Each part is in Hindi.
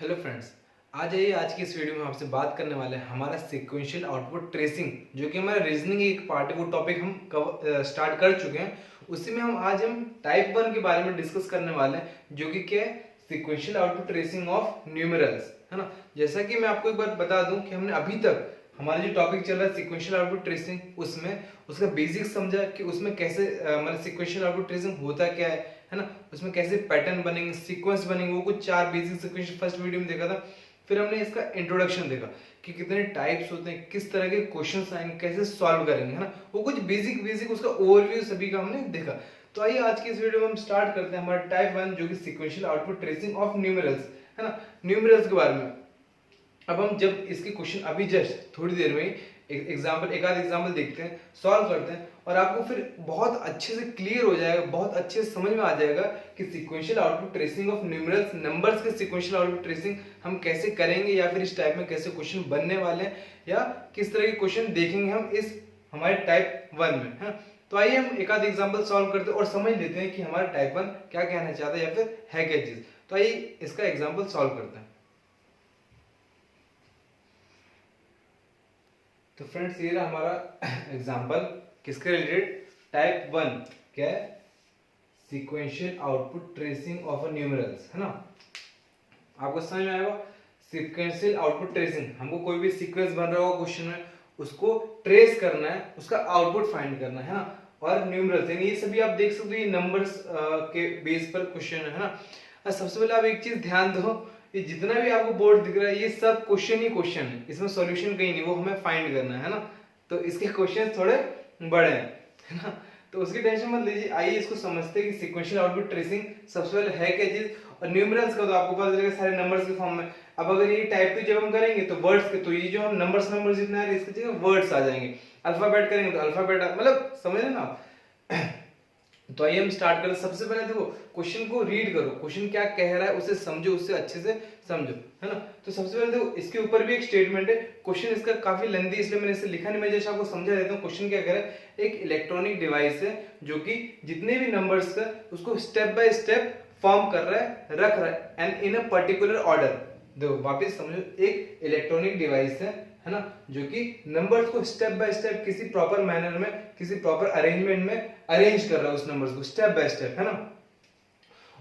हेलो फ्रेंड्स, आज आइए आज की इस वीडियो में आपसे बात करने वाले हैं हमारा सीक्वेंशियल आउटपुट ट्रेसिंग, जो कि हमारा रीजनिंग एक पार्ट है। वो टॉपिक हम स्टार्ट कर चुके हैं। उसी में आज हम टाइप 1 के बारे में डिस्कस करने वाले हैं, जो कि क्या है, sequential output tracing of numerals, है ना। जैसा कि मैं आपको एक बार बता दूं कि हमने अभी तक हमारा जो टॉपिक चल रहा है सीक्वेंशियल आउटपुट ट्रेसिंग, उसमें उसका बेसिक समझा कि उसमें कैसे मतलब सीक्वेंशियल आउटपुट ट्रेसिंग होता क्या है ना, उसमें कैसे पैटर्न बनेंगे, सीक्वेंस बनेंगे, वो कुछ 4 बेसिक सीक्वेंस फर्स्ट वीडियो में देखा था। फिर हमने इसका इंट्रोडक्शन देखा कि कितने टाइप्स होते हैं, किस तरह के क्वेश्चंस आएंगे, कैसे सॉल्व करेंगे, है ना। वो कुछ बेसिक बेसिक उसका ओवरव्यू सभी का हमने देखा। तो आइए आज की इस वीडियो में हम स्टार्ट करते हैं हमारा टाइप 1, जो कि sequential output tracing of numerals, है ना, न्यूमेरल्स के बारे में। अब हम जब इसके क्वेश्चन अभी जस्ट थोड़ी देर में एक आध एग्जाम्पल देखते हैं, सॉल्व करते हैं, और आपको फिर बहुत अच्छे से क्लियर हो जाएगा, बहुत अच्छे से समझ में आ जाएगा कि sequential output tracing of numerals, numbers के सीक्वेंशियल आउटपुट ट्रेसिंग हम कैसे करेंगे, या फिर इस टाइप में कैसे क्वेश्चन बनने वाले हैं, या किस तरह के क्वेश्चन देखेंगे हम इस हमारे टाइप 1 में, है। तो आइए हम एक आध एग्जाम्पल सॉल्व करते हैं और समझ लेते हैं कि हमारा टाइप 1 क्या कहना चाहता है, या फिर है क्या चीज। तो आइए इसका एग्जाम्पल सॉल्व करते हैं। तो फ्रेंड्स, ये रहा हमारा एग्जांपल, किसके रिलेटेड, टाइप 1, क्या है, sequential output tracing of a numerals, है ना। आपको समझ में आएगा, सीक्वेंशियल आउटपुट ट्रेसिंग, हमको कोई भी सीक्वेंस बन रहा होगा क्वेश्चन में, उसको ट्रेस करना है, उसका आउटपुट फाइंड करना है ना। और न्यूमेरल्स यानी ये सभी आप देख सकते हो, ये नंबर्स के बेस पर क्वेश्चन है ना। सबसे पहले आप एक चीज ध्यान दो, ये जितना भी आपको बोर्ड दिख रहा है, ये सब क्वेश्चन ही क्वेश्चन है, इसमें सॉल्यूशन कहीं नहीं, वो हमें फाइंड करना है ना। तो इसके क्वेश्चन थोड़े बड़े हैं, है ना, तो उसकी टेंशन मत लीजिए। आइए इसको समझते हैं कि सीक्वेंशियल आउटपुट ट्रेसिंग सबसे पहले है क्या चीज। और न्यूमेरल्स का तो आपको पता चलेगा सारे नंबर्स के फॉर्म में। अब अगर ये टाइप 2 जब हम करेंगे तो वर्ड्स के, तो ये जो हम नंबर्स जितने आ रहे हैं, इसकी जगह वर्ड्स आ जाएंगे। अल्फाबेट करेंगे तो अल्फाबेट, मतलब समझ रहे ना आप। तो आइए हम स्टार्ट करें। सबसे पहले देखो, क्वेश्चन को रीड करो, क्वेश्चन क्या कह रहा है उसे समझो, उससे अच्छे से समझो, है ना। तो सबसे पहले देखो, इसके ऊपर भी एक स्टेटमेंट है। क्वेश्चन इसका काफी लेंथी, इसलिए मैंने इसे लिखा नहीं, मैं जैसे आपको समझा देता हूँ। क्वेश्चन क्या कह रहा है, एक इलेक्ट्रॉनिक डिवाइस है जो कि जितने भी नंबर्स का उसको स्टेप बाय स्टेप फॉर्म कर रहा है, रख रहा है, and in a particular order. देखो वापस समझो, एक इलेक्ट्रॉनिक डिवाइस है ना, जो कि नंबर्स को स्टेप बाय स्टेप किसी प्रॉपर मैनर में, किसी प्रॉपर अरेंजमेंट में अरेंज कर रहा है उस नंबर्स को स्टेप बाय स्टेप, है ना।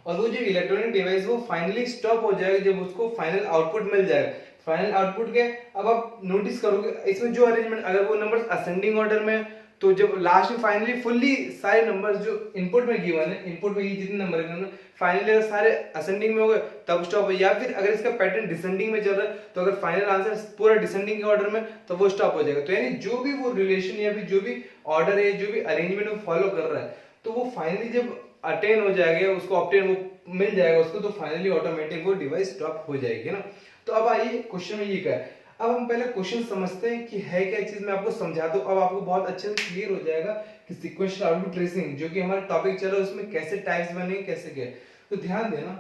और वो जो इलेक्ट्रॉनिक डिवाइस वो फाइनली स्टॉप हो जाएगा जब उसको फाइनल आउटपुट मिल जाएगा। फाइनल आउटपुट के, अब आप नोटिस करोगे इसमें जो अरेंजमेंट, अगर वो नंबर्स असेंडिंग ऑर्डर में, तो जब लास्ट में फाइनली फुल्ली सारे नंबर्स जो इनपुट में गिवन है, इनपुट में ये जितने नंबर है फाइनली अगर सारे असेंडिंग में हो गए तब स्टॉप हो, या फिर अगर इसका पैटर्न डिसेंडिंग में चल रहा है तो अगर फाइनल आंसर पूरा डिसेंडिंग के ऑर्डर में तो वो स्टॉप हो जाएगा। तो यानी जो भी वो रिलेशन या फिर जो भी ऑर्डर है, जो भी अरेंजमेंट वो फॉलो कर रहा है, तो वो फाइनली जब अटेन हो जाएगा, उसको ऑब्टेन वो मिल जाएगा उसको, तो फाइनली ऑटोमेटिक वो डिवाइस स्टॉप हो जाएगी ना। तो अब आइए क्वेश्चन में ये क्या है। अब हम पहले क्वेश्चन समझते हैं कि है क्या चीज, मैं आपको समझाता हूं। अब आपको बहुत अच्छे से क्लियर हो जाएगा कि सीक्वेंशियल आउटपुट ट्रेसिंग, जो कि हमारा टॉपिक चल रहा है, उसमें कैसे टाइप्स बनेंगे, कैसे क्या। तो ध्यान देना,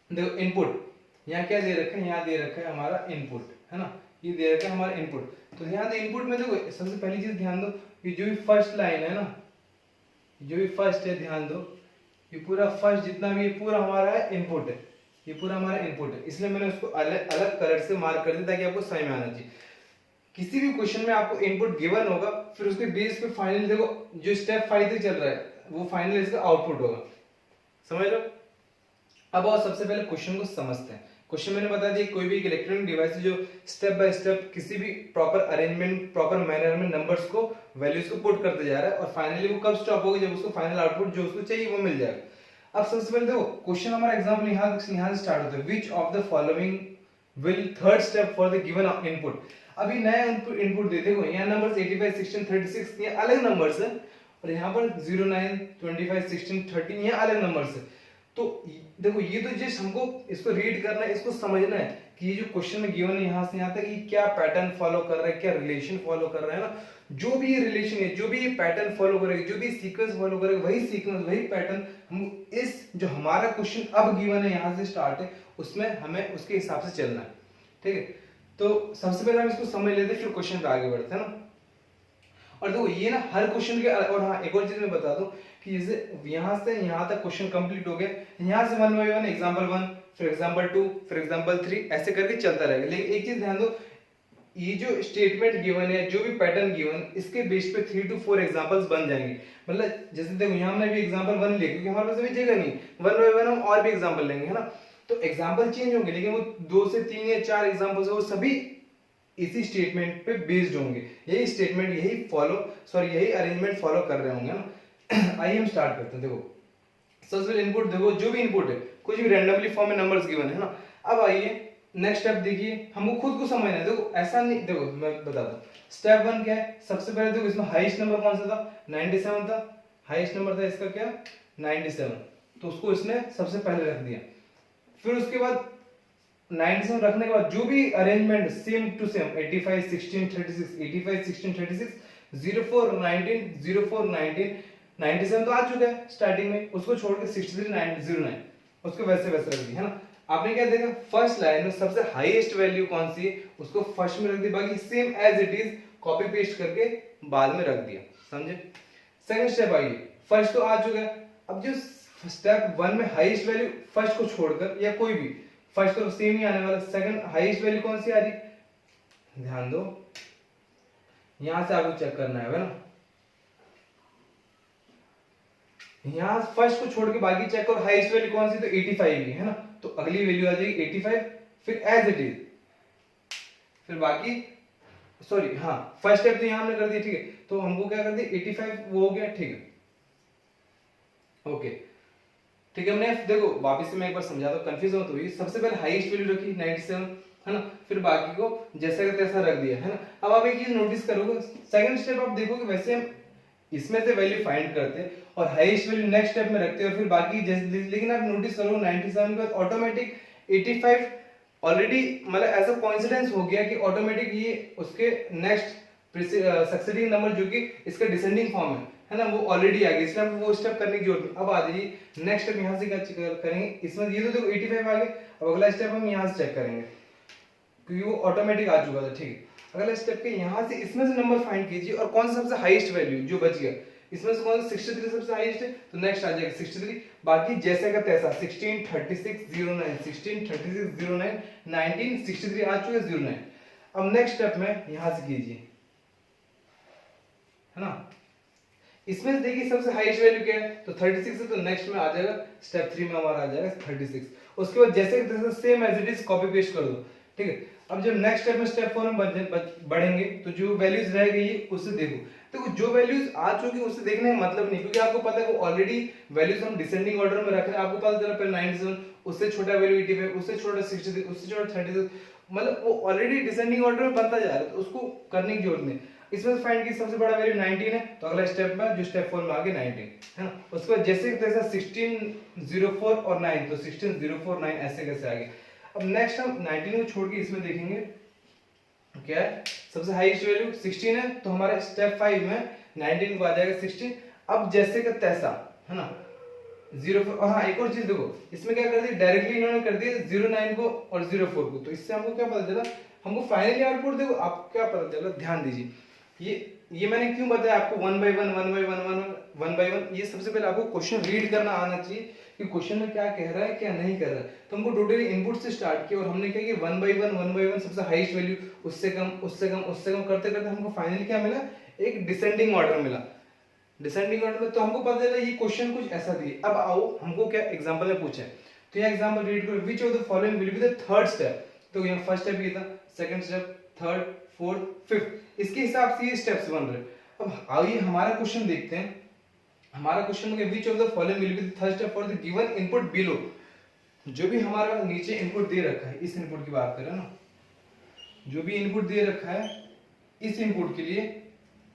देखो इनपुट यहाँ क्या दे रखा है, यहाँ दे रखा है हमारा इनपुट, है ना, ये दे रखा है हमारा इनपुट। तो ध्यान दो, इनपुट में देखो सबसे पहली चीज ध्यान दो, ये जो भी फर्स्ट लाइन है ना, जो भी फर्स्ट है, ध्यान दो, ये पूरा फर्स्ट जितना भी, ये पूरा हमारा है इनपुट है, ये पूरा हमारा इनपुट है। इसलिए मैंने उसको अलग अलग कलर से मार्क कर दिया ताकि आपको समझ में आना चाहिए। किसी भी क्वेश्चन में आपको इनपुट गिवन होगा, फिर उसके बेस पे फाइनल देखो जो स्टेप 5 तक चल रहा है, वो फाइनल इसका आउटपुट होगा, समझ लो। अब और सबसे पहले क्वेश्चन को समझते हैं। क्वेश्चन मैंने बता दिया, कोई भी एक इलेक्ट्रॉनिक डिवाइस जो स्टेप बाय स्टेप किसी भी प्रॉपर अरेंजमेंट, प्रॉपर मैनर में नंबर्स को, वैल्यूज को पुट करते जा रहा है, और फाइनली वो कब स्टॉप होगा, जब उसको फाइनल आउटपुट जो उसको चाहिए वो मिल जाएगा। अब सबसे पहले देखो क्वेश्चन हमारा एग्जांपल यहाँ से स्टार्ट होता है, which of the following will third step for the given input. अभी नया इनपुट दे, देखो यहाँ नंबर्स 85 16 36 ये अलग नंबर्स है, और यहाँ पर 09 25 16 13 ये अलग नंबर्स है। तो देखो ये तो जस्ट हमको इसको रीड करना है, इसको समझना है कि ये जो क्वेश्चन में गिवन है यहाँ से यहाँ तक, ये क्या पैटर्न फॉलो कर रहा है, क्या रिलेशन फॉलो कर रहा है ना। जो भी ये रिलेशन है, जो भी ये पैटर्न फॉलो करेगा, जो भी सीक्वेंस फॉलो करेगा, वही सीक्वेंस, वही पैटर्न हम इस जो हमारा क्वेश्चन अब गिवन है यहाँ से स्टार्ट है, उसमें हमें उसके हिसाब से चलना है, ठीक है। तो सबसे पहले हम इसको समझ लेते हैं, फिर क्वेश्चन पे आगे बढ़ते हैं ना। और देखो ये ना हर क्वेश्चन के, और हाँ एक और चीज मैं बता दूं कि जैसे यहाँ से यहाँ तक क्वेश्चन कंप्लीट हो गया, यहाँ से वन बाई वन एग्जाम्पल 1, फिर एग्जाम्पल 2, फिर एग्जाम्पल 3 ऐसे करके चलता रहेगा। लेकिन एक चीज ध्यान दो, ये जो स्टेटमेंट गिवन है, जो भी पैटर्न गिवन, इसके बेस पे 3 to 4 एग्जांपल्स बन जाएंगे। मतलब जैसे देखो यहाँ हमने भी एग्जांपल 1 लिया क्योंकि हमारे पास अभी जगह नहीं, वन बाय वन हम और भी एग्जांपल लेंगे, है ना। तो एग्जांपल चेंज होंगे लेकिन वो 2 से 3 या 4 एग्जांपल्स है वो सभी इसी स्टेटमेंट पे बेस्ड होंगे, यही स्टेटमेंट यही अरेंजमेंट फॉलो कर रहे होंगे ना। आइए हम स्टार्ट करते हैं। देखो सबसे पहले इनपुट देखो, जो भी इनपुट है कुछ भी रैंडमली फॉर्म में नंबर्स गिवन है ना। अब आइए नेक्स्ट स्टेप देखिए, हमको खुद को समझना है। देखो ऐसा नहीं, देखो मैं बताता हूँ। स्टेप 1 क्या है, सबसे पहले देखो इसमें हाईएस्ट नंबर कौन सा था, 97 था। हाईएस्ट नंबर था इसका क्या, 97, तो उसको इसने सबसे पहले रख दिया। फिर उसके बाद 97 रखने के बाद जो भी अरेंजमेंट सेम टू सेम 85 16 36 85 16 36 04 19 04 19 97 तो आ चुका है स्टार्टिंग में, उसको छोड़ के 63 09 उसको वैसे वैसे रख दिया, है ना। आपने क्या देखा, फर्स्ट लाइन में सबसे हाईएस्ट वैल्यू कौन सी है उसको फर्स्ट में रख दिया, बाकी same as it is copy paste करके बाद में रख दिया, समझे। सेकंड स्टेप आइए, फर्स्ट तो आ चुका है। अब जो स्टेप 1 में हाईएस्ट वैल्यू फर्स्ट को छोड़कर या कोई भी, फर्स्ट तो सेम ही आने वाला, सेकंड हाईएस्ट वैल्यू कौन सी आ रही, ध्यान दो यहां से आपको चेक करना है ना। यहां फर्स्ट को छोड़ के बाकी चेक करो, हाईएस्ट वैल्यू कौन सी, तो 85 ही है ना, तो अगली वैल्यू आ जाएगी 85, फिर एज इट इज, फिर बाकी सॉरी हाँ फर्स्ट स्टेप तो यहां हमने कर दिया, ठीक है। तो हमको क्या कर दिया 85 वो हो गया, ठीक है ओके, ठीक है। हमने देखो वापस से मैं एक बार समझाता हूं, कंफ्यूज मत होइए। सबसे पहले हाईएस्ट वैल्यू रखी 97, है ना, फिर बाकी को जैसा का तैसा रख दिया, है ना। अब आप एक चीज नोटिस करोगे, सेकंड स्टेप आप देखोगे वैसे हम इसमें से वैल्यू फाइंड करते हैं और हाईएस्ट वैल्यू नेक्स्ट स्टेप में रखते हैं और फिर बाकी जैसे, लेकिन आप नोटिस करो 97 के बाद ऑटोमेटिक 85 ऑलरेडी, मतलब ऐसा कोइंसिडेंस हो गया कि ऑटोमेटिक ये उसके नेक्स्ट सक्सेसिंग नंबर जो कि इसका डिसेंडिंग फॉर्म है ना, वो ऑलरेडी आ गया, इसलिए हम वो स्टेप करने की जरूरत नहीं। अब आ जाइए नेक्स्ट स्टेप यहां से क्या करेंगे, इसमें ये तो देखो 85 आ गए, अब अगला स्टेप हम यहां से चेक करेंगे क्योंकि वो ऑटोमेटिक आ चुका था, ठीक है। अगला स्टेप के यहां से इसमें से नंबर फाइंड कीजिए और कौन सा सबसे हाईएस्ट वैल्यू जो बच गया, इसमें से कौन सा 63 सबसे हाईएस्ट है, तो नेक्स्ट आ जाएगा 63, बाकी जैसे का तैसा 16 36 09 16 36 09 19 63 आ चुके 09। अब नेक्स्ट स्टेप में यहां से कीजिए, है ना। इसमें से देखिए सबसे हाईएस्ट वैल्यू क्या है, तो 36 है, तो नेक्स्ट में आ जाएगा स्टेप 3 में हमारा आ जाएगा 36। उसके बाद जैसे कि same as it is copy paste कर दो, ठीक है। अब जब नेक्स्ट स्टेप में स्टेप 4 में बढ़ेंगे तो जो वैल्यूज रह गई उससे देखो जो वैल्यूज आ चुकी उससे देखने का मतलब नहीं, क्योंकि आपको पता है वो ऑलरेडी वैल्यूज हम डिसेंडिंग ऑर्डर में रख रहे हैं। आपको पता चला पहले 97, उससे छोटा वैल्यू 85, उससे छोटा 63, उससे छोटा 36, मतलब वो ऑलरेडी डिसेंडिंग ऑर्डर में बनता जा रहा है, तो उसको करने की जरूरत नहीं। इसमें से फाइंड की सबसे बड़ा वैल्यू 19 है, तो अगला स्टेप में जो स्टेप 4 में आ गया 19, है ना। उसके बाद जैसे तैसा 16 04 और 9, तो 16 04 9 ऐसे कैसे आ गया। अब नेक्स्ट हम 19 को छोड़ के इसमें देखेंगे क्या है, सबसे हाईएस्ट वैल्यू 16 है, तो हमारे स्टेप 5 में 19 को आ जाएगा 16। अब जैसे का तैसा, है ना, 04। और हाँ एक और चीज देखो, इसमें क्या कर दिया डायरेक्टली इन्होंने कर दिया 09 को और 04 को, तो इससे हमको क्या पता चला, हमको फाइनली आउटपुट देखो आप क्या पता चला, ध्यान दीजिए। ये मैंने क्यों बताया आपको 1 by 1 ये सबसे पहले आपको क्वेश्चन रीड करना आना चाहिए कि क्वेश्चन में क्या कह रहा है क्या नहीं कर रहा है। तो हमको टोटली इनपुट से स्टार्ट किया और हमने क्या किया 1 by 1 सबसे हाईएस्ट वैल्यू, उससे कम करते करते हमको फाइनली क्या मिला, एक डिसेंडिंग ऑर्डर मिला। डिसेंडिंग ऑर्डर में तो हमको पता चला ये क्वेश्चन कुछ ऐसा दिए। अब आओ हमको क्या एग्जांपल में पूछा है, तो ये एग्जांपल रीड करो, which of the following will be the third step. तो यहाँ फर्स्ट स्टेप ये था, second step, third, fourth, fifth, इसके हिसाब से ये स्टेप्स बन रहे। अब आइए हमारा क्वेश्चन देखते हैं। हमारा क्वेश्चन में which of the following will be the third step for the given input below. जो भी हमारा नीचे इनपुट दे रखा है, इस इनपुट की बात करें ना, जो भी इनपुट दे रखा है इस इनपुट के लिए,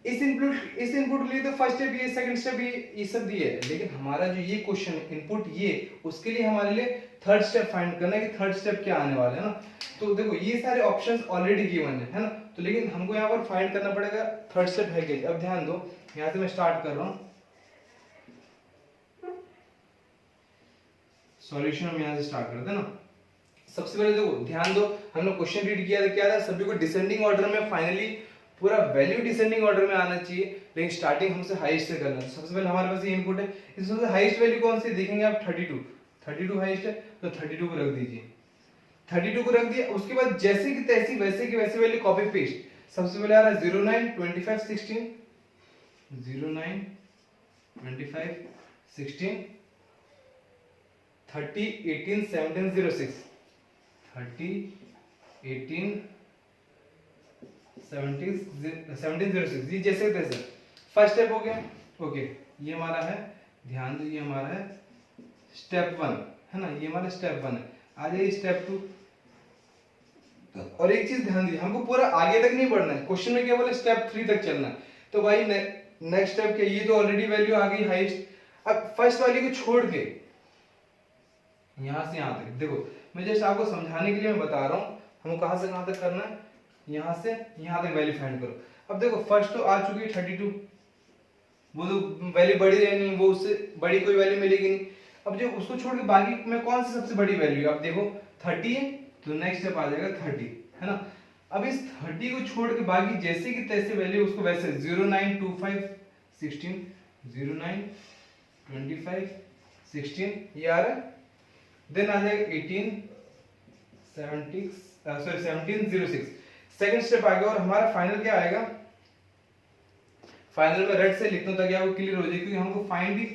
इस इनपुट के लिए तो फर्स्ट स्टेप ये, सेकंड स्टेप ये सब दिए है। लेकिन हमारा जो ये क्वेश्चन इनपुट ये, उसके लिए हमारे लिए थर्ड स्टेप फाइंड करना है कि थर्ड स्टेप क्या आने वाला है ना। तो देखो ये सारे ऑप्शंस ऑलरेडी गिवन है ना, तो लेकिन हमको यहाँ पर फाइंड करना पड़ेगा थर्ड स्टेप है क्या। अब ध्यान दो, यहाँ से मैं स्टार्ट कर रहा हूँ सॉल्यूशन, हम यहाँ से स्टार्ट करते हैं ना। सबसे पहले देखो ध्यान दो, हमने क्वेश्चन रीड किया था, क्या था, सभी को डिसेंडिंग ऑर्डर में फाइनली पूरा वैल्यू डिसेंडिंग ऑर्डर में आना चाहिए, लेकिन स्टार्टिंग हमसे हाईएस्ट से करना है। सबसे पहले हमारे पास ये इनपुट है, इसमें से हाईएस्ट वैल्यू कौन सी देखेंगे आप, 32 हाईएस्ट है, तो 32 को रख दीजिए। 32 को रख दिया, उसके बाद जैसे की तैसी वैसे की वैसी वैल्यू कॉपी पेस्ट। सबसे पहले आ रहा है 09 25 16, 09 25 16, 30 18 17 06, 30 18 17 06, ये जैसे तैसे फर्स्ट स्टेप हो गया। ओके, ये हमारा है, ध्यान दो, ये हमारा है स्टेप 1 है ना, ये हमारा स्टेप 1 है। आ जाइए स्टेप 2। और एक चीज ध्यान दीजिए, हमको पूरा आगे तक नहीं बढ़ना है, क्वेश्चन में क्या बोले स्टेप 3 तक चलना है। तो भाई नेक्स्ट स्टेप क्या, ये तो ऑलरेडी वैल्यू आ गई हाईएस्ट। अब फर्स्ट वाली को छोड़ के यहां से यहां तक देखो, मैं जस्ट आपको समझाने के लिए मैं बता रहा हूं हमको कहां से कहां तक करना है, यहां से यहां तक वैल्यू फाइंड करो। अब देखो फर्स्ट तो आ चुकी है 32, वो तो वैल्यू बड़ी रहनी, वो उससे बड़ी कोई वैल्यू मिलेगी नहीं। अब जो उसको छोड़ के बाकी में कौन सी सबसे बड़ी वैल्यू है, अब देखो 30 है, तो नेक्स्ट स्टेप आ जाएगा 30 है ना। अब इस 30 को छोड़ के बाकी जैसे कि तैसे वैल्यू उसको वैसे 09 25 16, 09 25 16 ये आ रहा है। देन आ जाएगा 18 17 17 06, सेकंड स्टेप आ गया। और हमारा फाइनल क्या आएगा, फाइनल में रेड से लिखता हूं ताकि आपको क्लियर हो जाए, क्योंकि हमको फाइंड ही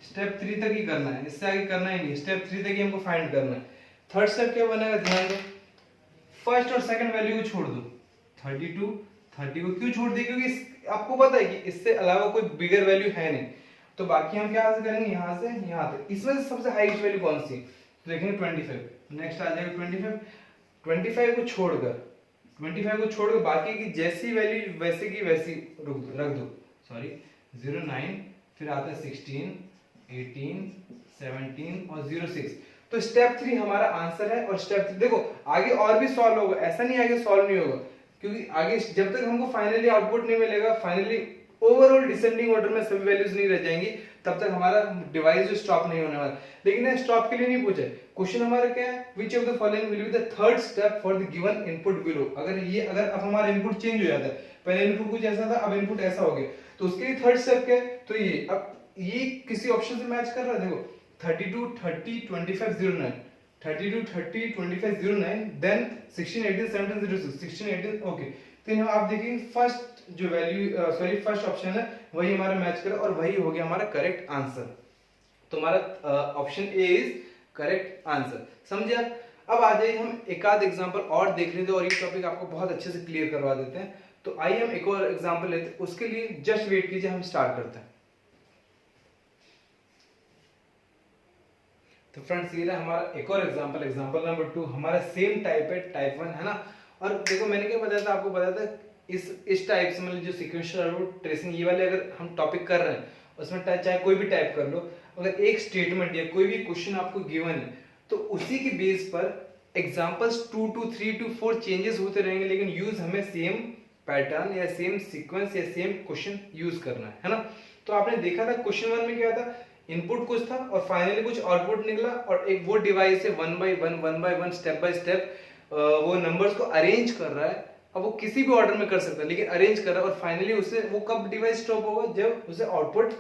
स्टेप 3 तक ही करना है, इससे आगे करना ही नहीं, स्टेप 3 तक ही हमको फाइंड करना है। थर्ड स्टेप क्या बनेगा, ध्यान दो, फर्स्ट और सेकंड वैल्यू को छोड़ दो, 32 30 को क्यों छोड़ दिया, क्योंकि आपको पता है कि इससे अलावा कोई बिगर वैल्यू है नहीं। तो बाकी हम क्या करेंगे, यहां से यहां तक, इसमें से सबसे हाईएस्ट वैल्यू कौन सी, तो देखेंगे 25, नेक्स्ट आ जाएगा 25 को छोड़कर 25 को छोड़कर बाकी की जैसी वैल्यू वैसे की वैसी रख दो, सॉरी 09, फिर आता है 16 18 17 और 06। तो स्टेप 3 हमारा आंसर है। और स्टेप 3 देखो आगे और भी सॉल्व होगा, ऐसा नहीं आगे सॉल्व नहीं होगा, क्योंकि आगे जब तक हमको फाइनली आउटपुट नहीं मिलेगा, फाइनली ओवरऑल डिसेंडिंग ऑर्डर में सभी वैल्यूज नहीं रह जाएंगी, तब तक हमारा डिवाइस जो स्टॉप नहीं होने वाला। लेकिन स्टॉप के लिए नहीं पूछे, क्वेश्चन हमारा क्या है, which of the following will be the third step for the given input below. अगर अब हमारा इनपुट चेंज हो जाता है, पहले इनपुट कुछ ऐसा था, अब इनपुट ऐसा हो गया, तो उसके लिए थर्ड स्टेप क्या है, तो ये अब ये किसी ऑप्शन से मैच कर रहा है। देखो 32 30 25 09, 32 30 25 09, देन 16 18 17 06, 16 18 ओके। तो यहाँ आप देखिए फर्स्ट जो वैल्यू फर्स्ट ऑप्शन है वही हमारा मैच कर, और वही हो गया हमारा करेक्ट आंसर। तो हमारा option A is correct answer, समझे आप। अब आ जाइए हम एक आध एग्जांपल और देख लेते हैं, और ये टॉपिक आपको बहुत अच्छे से क्लियर करवा देते हैं। तो आइए हम एक और एग्जांपल लेते हैं, उसके लिए जस्ट वेट कीजिए, हम स्टार्ट करते हैं। तो फ्रेंड्स ये रहा हमारा एक और एग्जांपल, एग्जांपल नंबर 2, हमारा सेम टाइप है, टाइप 1 है ना। और देखो मैंने क्या बताया था, आपको बताया था इस टाइप से, मतलब जो सीक्वेंशियल आउटपुट ट्रेसिंग ये वाले अगर हम टॉपिक कर रहे हैं, उसमें चाहे कोई भी टाइप कर लो, अगर एक स्टेटमेंट या कोई भी क्वेश्चन आपको गिवन है, तो उसी के बेस पर एग्जांपल्स 2 to 3 to 4 चेंजेस होते रहेंगे, लेकिन यूज हमें सेम पैटर्न या सेम सीक्वेंस या सेम क्वेश्चन यूज करना है ना। तो आपने देखा था क्वेश्चन 1 में क्या था, इनपुट कुछ था और फाइनली कुछ आउटपुट निकला, और एक वो डिवाइस है 1 by 1 स्टेप बाय स्टेप वो नंबर्स को अरेंज कर रहा है। अब वो किसी भी ऑर्डर में कर सकता है, लेकिन अरेंज कर रहा है, और फाइनली उसे वो कब डिवाइस स्टॉप होगा, जब उसे आउटपुट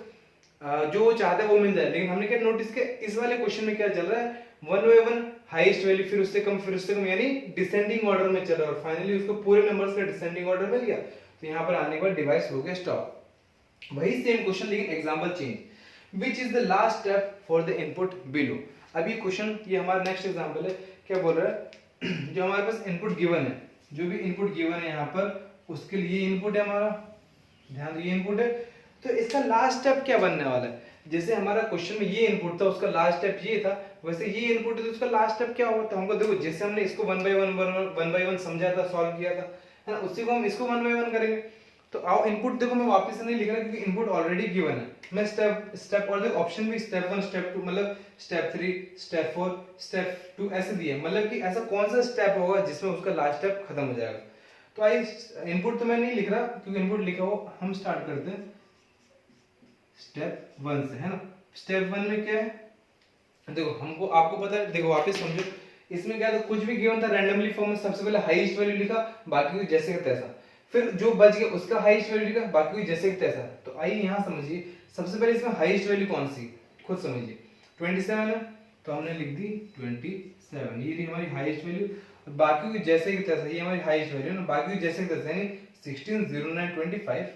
जो वो चाहता है वो मिल जाए। लेकिन हमने क्या नोटिस किया, इस वाले क्वेश्चन में क्या चल रहा है, 1 by 1 हाईएस्ट वैल्यू, फिर उससे कम, यानी डिसेंडिंग ऑर्डर में चल रहा है, और फाइनली उसको पूरे नंबर्स का डिसेंडिंग ऑर्डर मिल गया। तो यहाँ पर आने के बाद डिवाइस हो गया स्टॉप। वही सेम क्वेश्चन, लेकिन example change, which is the last step for the input below। अभी क्वेश्चन ये हमारा नेक्स्ट एग्जांपल है, क्या बोल रहा है, जो हमारे पास इनपुट गिवन है, जो भी इनपुट गिवन है यहाँ पर, उसके लिए इनपुट है हमारा, ध्यान दो ये इनपुट है, तो इसका लास्ट स्टेप क्या बनने वाला है। जैसे हमारा क्वेश्चन में ये इनपुट था, उसका लास्ट स्टेप ये था, वैसे ये इनपुट है तो उसका लास्ट स्टेप क्या होता है, हमको देखो जैसे हमने इसको 1 by 1 समझा था, सॉल्व किया था, है ना, उसी को हम इसको 1 by 1 करेंगे। तो आओ इनपुट देखो, मैं वापस से नहीं लिख रहा क्योंकि इनपुट ऑलरेडी गिवन है, मैं स्टेप और देखो ऑप्शन भी स्टेप 1 स्टेप 2 मतलब स्टेप 3 स्टेप 4 स्टेप 2 ऐसे दिए, मतलब कि ऐसा कौन सा स्टेप होगा जिसमें उसका लास्ट स्टेप खत्म हो जाएगा। तो आइए इनपुट तो मैं नहीं लिख रहा क्योंकि इनपुट लिखा हो, हम स्टार्ट करते हैं स्टेप 1 से, है ना। स्टेप 1 में क्या है, देखो हमको आपको पता है, देखो वापस समझो, इसमें क्या था, कुछ भी गिवन था रैंडमली फॉर्म में, सबसे पहले हाईएस्ट वैल्यू लिखा, बाकी जैसे का तैसा, फिर जो बच गया उसका हाईएस्ट वैल्यू लिखा, बाकी जैसे तैसा। तो आइए यहाँ समझिए, सबसे पहले इसमें हाईएस्ट वैल्यू कौन सी, खुद समझिए। 27 है तो हमने लिख दी 27, ये रही हमारी हाईएस्ट वैल्यू। और बाकी जैसे कि तैसा, ये हमारी हाईएस्ट वैल्यू ना, बाकी जैसे कि तैसा, यानी 16 09 25,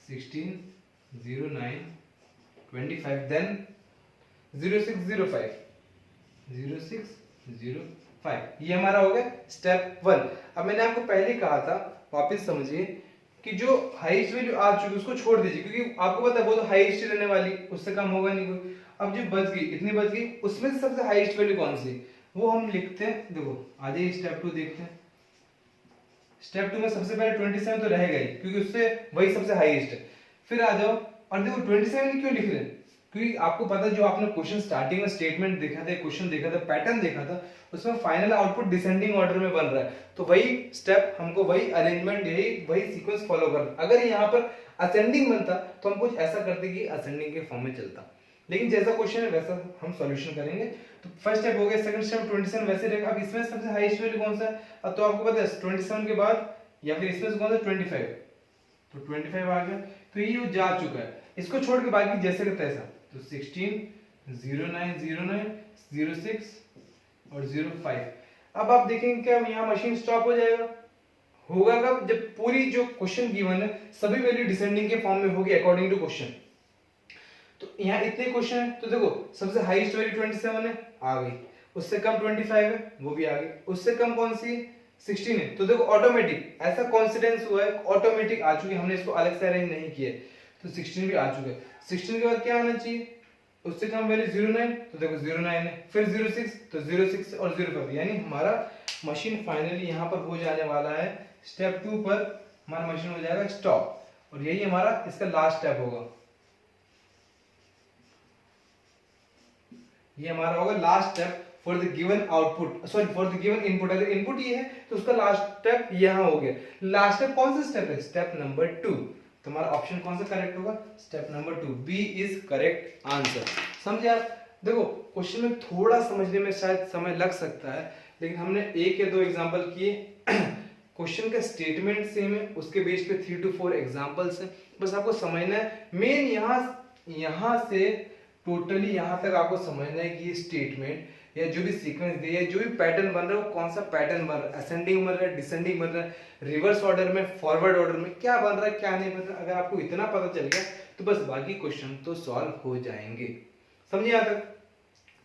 16 09 25, देन 0605, 0605, ये हमारा हो गया स्टेप 1। अब मैंने आपको पहले कहा था, वापस समझिए, कि जो हाईएस्ट वैल्यू आ चुकी उसको छोड़ दीजिए, क्योंकि आपको पता है वो तो हाईएस्ट ही रहने वाली, उससे कम होगा नहीं कोई। अब जो बच गई, इतनी बच गई, उसमें से सबसे हाईएस्ट वैल्यू कौन सी, वो हम लिखते हैं। देखो आ जाइए स्टेप 2 देखते हैं। स्टेप 2 में सबसे पहले 27 तो रह गई, क्योंकि उससे वही सबसे हाईएस्ट है। फिर आ जाओ, और देखो 27 क्यों लिख रहे हैं, क्योंकि आपको पता है जो आपने क्वेश्चन स्टार्टिंग में स्टेटमेंट देखा था, क्वेश्चन देखा था, पैटर्न देखा था, उसमें फाइनल आउटपुट डिसेंडिंग ऑर्डर में बन रहा है। तो वही स्टेप हमको, वही अरेंजमेंट, यही वही सीक्वेंस फॉलो करना। अगर यहाँ पर असेंडिंग बनता तो हम कुछ ऐसा करते कि असेंडिंग के फॉर्म में चलता, लेकिन जैसा क्वेश्चन है वैसा हम सॉल्यूशन करेंगे। तो फर्स्ट स्टेप हो गया, सेकंड स्टेप 27 वैसे रहेगा। अब इसमें सबसे हाईएस्ट वैल्यू कौन सा है, अब तो आपको पता है 27 के बाद या फिर इसमें से कौन सा 25, तो 25 आ गया, तो ये जा चुका है। इसको छोड़ के बाकी जैसे का तैसा, तो 16 09 09 06 और 05। अब आप देखेंगे क्या यहाँ मशीन स्टॉप हो जाएगा, होगा कब, जब पूरी जो क्वेश्चन गिवन है सभी वैल्यू डिसेंडिंग के फॉर्म में होगी अकॉर्डिंग टू क्वेश्चन। तो यहाँ इतने क्वेश्चन है, तो देखो सबसे हाईएस्ट वैल्यू 27 है, आ गई। उससे कम 25 है, वो भी आ गई। उससे कम कौन सी, 16 है। तो देखो ऑटोमेटिक ऐसा कॉन्सिडेंस हुआ है, ऑटोमेटिक आ चुकी है, हमने इसको अलग से अरेंज नहीं किया है। तो 16 भी आ चुका है। 16 के बाद क्या आना चाहिए, उससे कम वैल्यू 09, तो देखो 09 है। फिर 06, तो 06 और 05, यानी हमारा मशीन फाइनली यहाँ पर हो जाने वाला है। स्टेप 2 पर हमारा मशीन हो जाएगा स्टॉप, और यही हमारा इसका लास्ट स्टेप होगा। ये हमारा होगा last step for the given output, sorry for the given input. अगर इनपुट ये है तो उसका लास्ट स्टेप यहाँ हो गया। लास्ट स्टेप कौन सा स्टेप है, स्टेप नंबर 2। तो हमारा ऑप्शन कौन सा करेक्ट होगा, step number 2, B is correct answer. समझे आप। देखो क्वेश्चन में थोड़ा समझने में शायद समय लग सकता है, लेकिन हमने एक या दो एग्जांपल किए। क्वेश्चन का स्टेटमेंट सेम है, उसके बेस पे 3 to 4 एग्जांपल्स है, बस आपको समझना है। मेन यहाँ से टोटली यहाँ तक आपको समझना है कि ये स्टेटमेंट या जो भी सीक्वेंस दिया है, जो भी पैटर्न बन रहा है, वो कौन सा पैटर्न बन रहा है, असेंडिंग बन रहा है, डिसेंडिंग बन रहा है, रिवर्स ऑर्डर में, फॉरवर्ड ऑर्डर में, क्या बन रहा है क्या नहीं बन रहा है। अगर आपको इतना पता चल गया तो बस बाकी क्वेश्चन तो सॉल्व हो जाएंगे। समझिए यहाँ तक।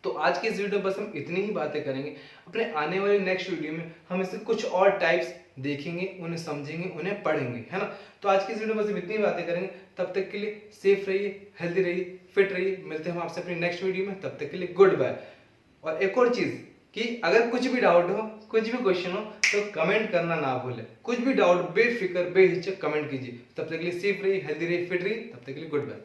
तो आज की इस वीडियो में बस हम इतनी ही बातें करेंगे। अपने आने वाले नेक्स्ट वीडियो में हम इससे कुछ और टाइप्स देखेंगे, उन्हें समझेंगे, उन्हें पढ़ेंगे, है ना। तो आज की इस वीडियो में बस इतनी बातें करेंगे। तब तक के लिए सेफ रहिए, हेल्दी रहिए, फिट रहिए। मिलते हैं हम आपसे अपनी नेक्स्ट वीडियो में, तब तक के लिए गुड बाय। और एक और चीज कि अगर कुछ भी डाउट हो, कुछ भी क्वेश्चन हो, तो कमेंट करना ना भूलें। कुछ भी डाउट बेफिक्र बेहिचक कमेंट कीजिए। तब तक के लिए सेफ रहिए, हेल्दी रहिए, फिट रहिए। तब तक के लिए गुड बाय।